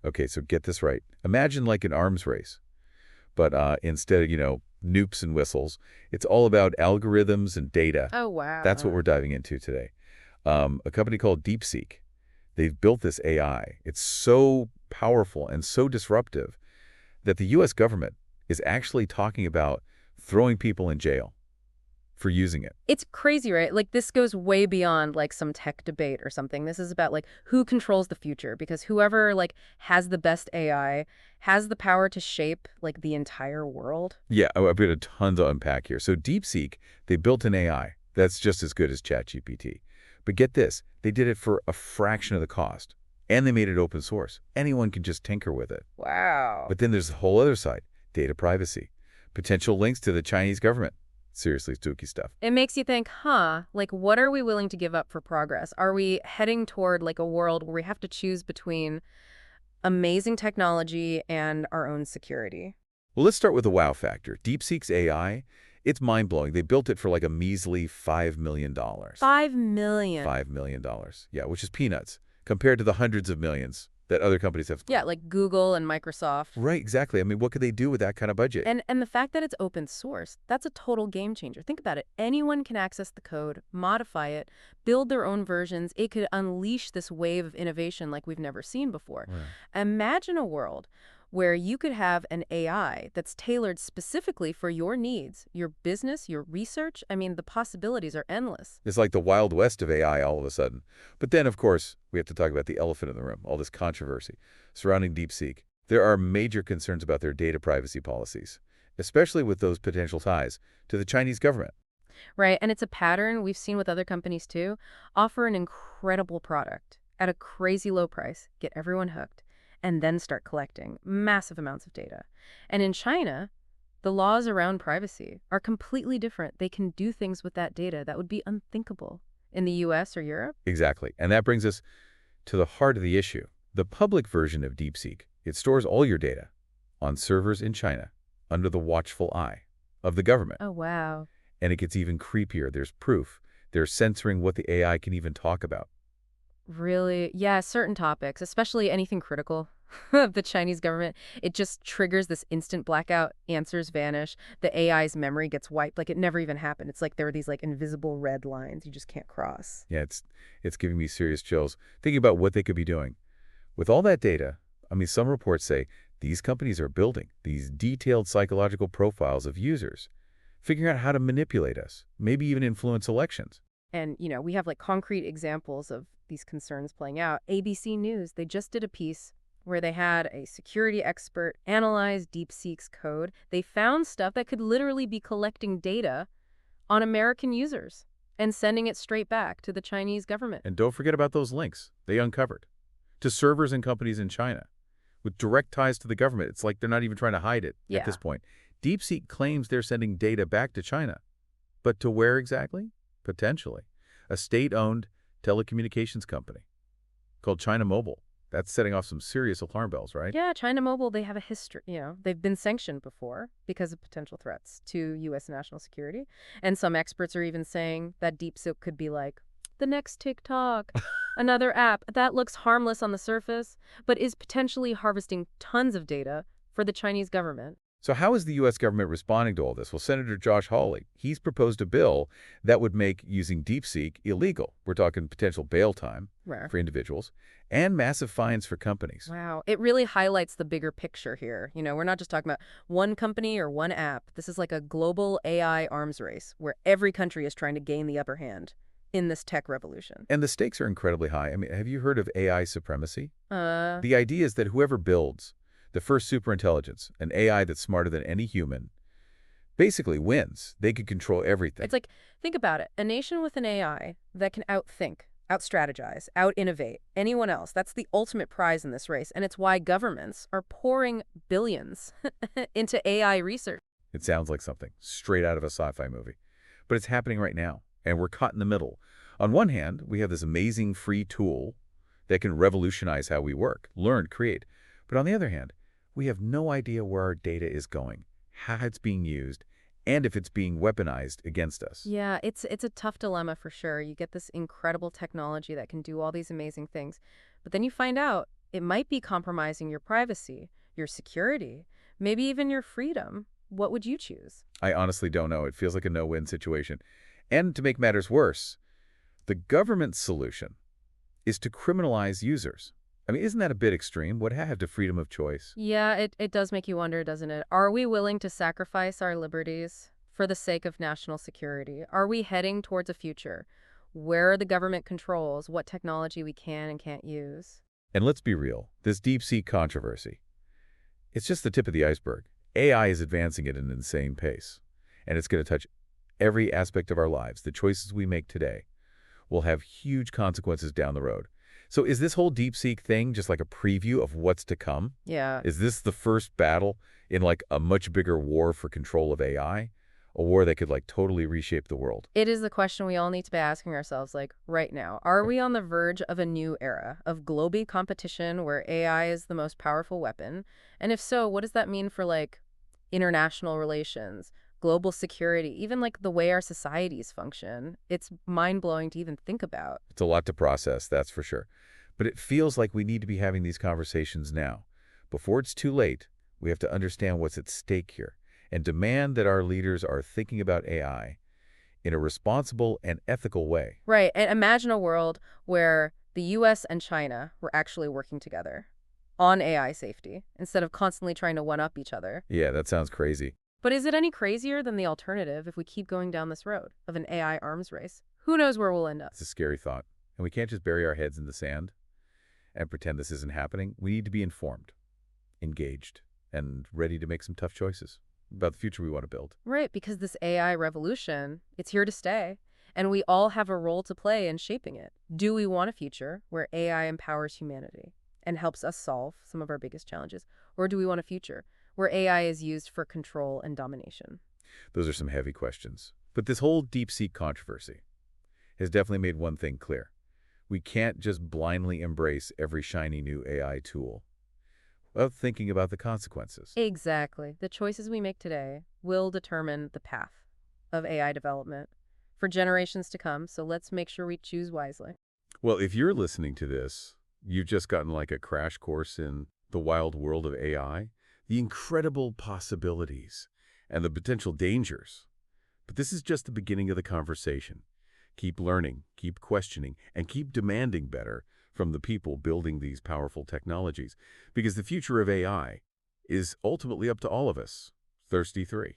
Okay, so get this right. Imagine like an arms race, but instead of, noops and whistles, it's all about algorithms and data. Oh, That's what wow. we're diving into today. A company called DeepSeek, they've built this AI. It's so powerful and so disruptive that the U.S. government is actually talking about throwing people in jail for using it. It's crazy, right? Like, this goes way beyond, like, some tech debate or something. This is about, like, who controls the future, because whoever, like, has the best AI has the power to shape, like, the entire world. Yeah, I've got a ton to unpack here. So DeepSeek, they built an AI that's just as good as ChatGPT. But get this, they did it for a fraction of the cost, and they made it open source. Anyone can just tinker with it. Wow. But then there's the whole other side, data privacy, potential links to the Chinese government. Seriously spooky stuff. It makes you think, huh, like, what are we willing to give up for progress? Are we heading toward, like, a world where we have to choose between amazing technology and our own security? Well, let's start with the wow factor. DeepSeek's AI, it's mind-blowing. They built it for like a measly $5 million. $5 million. $5 million. Yeah, which is peanuts compared to the hundreds of millions that other companies have. Yeah, like Google and Microsoft. Right, exactly. I mean, what could they do with that kind of budget? And the fact that it's open source, that's a total game changer. Think about it. Anyone can access the code, modify it, build their own versions. It could unleash this wave of innovation like we've never seen before. Right. Imagine a world where you could have an AI that's tailored specifically for your needs, your business, your research. I mean, the possibilities are endless. It's like the Wild West of AI all of a sudden. But then, of course, we have to talk about the elephant in the room, all this controversy surrounding DeepSeek. There are major concerns about their data privacy policies, especially with those potential ties to the Chinese government. Right, and it's a pattern we've seen with other companies too. Offer an incredible product at a crazy low price, get everyone hooked, and then start collecting massive amounts of data. And in China, the laws around privacy are completely different. They can do things with that data that would be unthinkable in the US or Europe. Exactly. And that brings us to the heart of the issue. The public version of DeepSeek, it stores all your data on servers in China under the watchful eye of the government. Oh, wow. And it gets even creepier. There's proof. They're censoring what the AI can even talk about. Really? Yeah, certain topics, especially anything critical of the Chinese government, it just triggers this instant blackout, answers vanish, the AI's memory gets wiped like it never even happened. It's like there are these like invisible red lines you just can't cross. Yeah, it's giving me serious chills thinking about what they could be doing. With all that data, I mean, some reports say these companies are building these detailed psychological profiles of users, figuring out how to manipulate us, maybe even influence elections. And, we have like concrete examples of these concerns playing out. ABC News, they just did a piece where they had a security expert analyze DeepSeek's code. They found stuff that could literally be collecting data on American users and sending it straight back to the Chinese government. And don't forget about those links they uncovered to servers and companies in China with direct ties to the government. It's like they're not even trying to hide it at this point. DeepSeek claims they're sending data back to China. But to where exactly? Potentially. A state-owned telecommunications company called China Mobile. That's setting off some serious alarm bells, right? Yeah, China Mobile, they have a history, they've been sanctioned before because of potential threats to U.S. national security. And some experts are even saying that DeepSeek could be like the next TikTok, another app that looks harmless on the surface, but is potentially harvesting tons of data for the Chinese government. So how is the U.S. government responding to all this? Well, Senator Josh Hawley, he's proposed a bill that would make using DeepSeek illegal. We're talking potential bail time Rare. for individuals and massive fines for companies. Wow. It really highlights the bigger picture here. We're not just talking about one company or one app. This is like a global AI arms race where every country is trying to gain the upper hand in this tech revolution. And the stakes are incredibly high. I mean, have you heard of AI supremacy? Uh, The idea is that whoever builds the first superintelligence, an AI that's smarter than any human, basically wins. They could control everything. it's like, think about it. A nation with an AI that can outthink, out-strategize, out-innovate anyone else. That's the ultimate prize in this race. And it's why governments are pouring billions into AI research. It sounds like something straight out of a sci-fi movie. But it's happening right now, and we're caught in the middle. On one hand, we have this amazing free tool that can revolutionize how we work, learn, create. But on the other hand, we have no idea where our data is going, how it's being used, and if it's being weaponized against us. Yeah, it's a tough dilemma for sure. You get this incredible technology that can do all these amazing things, but then you find out It might be compromising your privacy, your security, maybe even your freedom. What would you choose? I honestly don't know. It feels like a no-win situation. And to make matters worse, the government's solution is to criminalize users. I mean, isn't that a bit extreme? What have to freedom of choice? Yeah, it does make you wonder, doesn't it? Are we willing to sacrifice our liberties for the sake of national security? Are we heading towards a future where the government controls what technology we can and can't use? And let's be real, this DeepSeek controversy, it's just the tip of the iceberg. AI is advancing at an insane pace, and it's going to touch every aspect of our lives. The choices we make today will have huge consequences down the road. So is this whole DeepSeek thing just like a preview of what's to come? Yeah. Is this the first battle in like a much bigger war for control of AI? A war that could like totally reshape the world? It is the question we all need to be asking ourselves, like, right now. Are we on the verge of a new era of global competition where AI is the most powerful weapon? And if so, what does that mean for, like, international relations, global security, even, like, the way our societies function? It's mind-blowing to even think about. It's a lot to process, that's for sure. But it feels like we need to be having these conversations now. Before it's too late, we have to understand what's at stake here and demand that our leaders are thinking about AI in a responsible and ethical way. Right, and imagine a world where the US and China were actually working together on AI safety instead of constantly trying to one-up each other. Yeah, that sounds crazy. But is it any crazier than the alternative if we keep going down this road of an AI arms race? Who knows where we'll end up? It's a scary thought. And we can't just bury our heads in the sand and pretend this isn't happening. We need to be informed, engaged, and ready to make some tough choices about the future we want to build. Right, because this AI revolution, it's here to stay, and we all have a role to play in shaping it. Do we want a future where AI empowers humanity and helps us solve some of our biggest challenges? Or do we want a future where AI is used for control and domination? Those are some heavy questions. But this whole DeepSeek controversy has definitely made one thing clear. We can't just blindly embrace every shiny new AI tool without thinking about the consequences. Exactly. The choices we make today will determine the path of AI development for generations to come, so let's make sure we choose wisely. Well, if you're listening to this, you've just gotten like a crash course in the wild world of AI, the incredible possibilities and the potential dangers. But this is just the beginning of the conversation. Keep learning, keep questioning, and keep demanding better from the people building these powerful technologies, because the future of AI is ultimately up to all of us. Thirsty 3.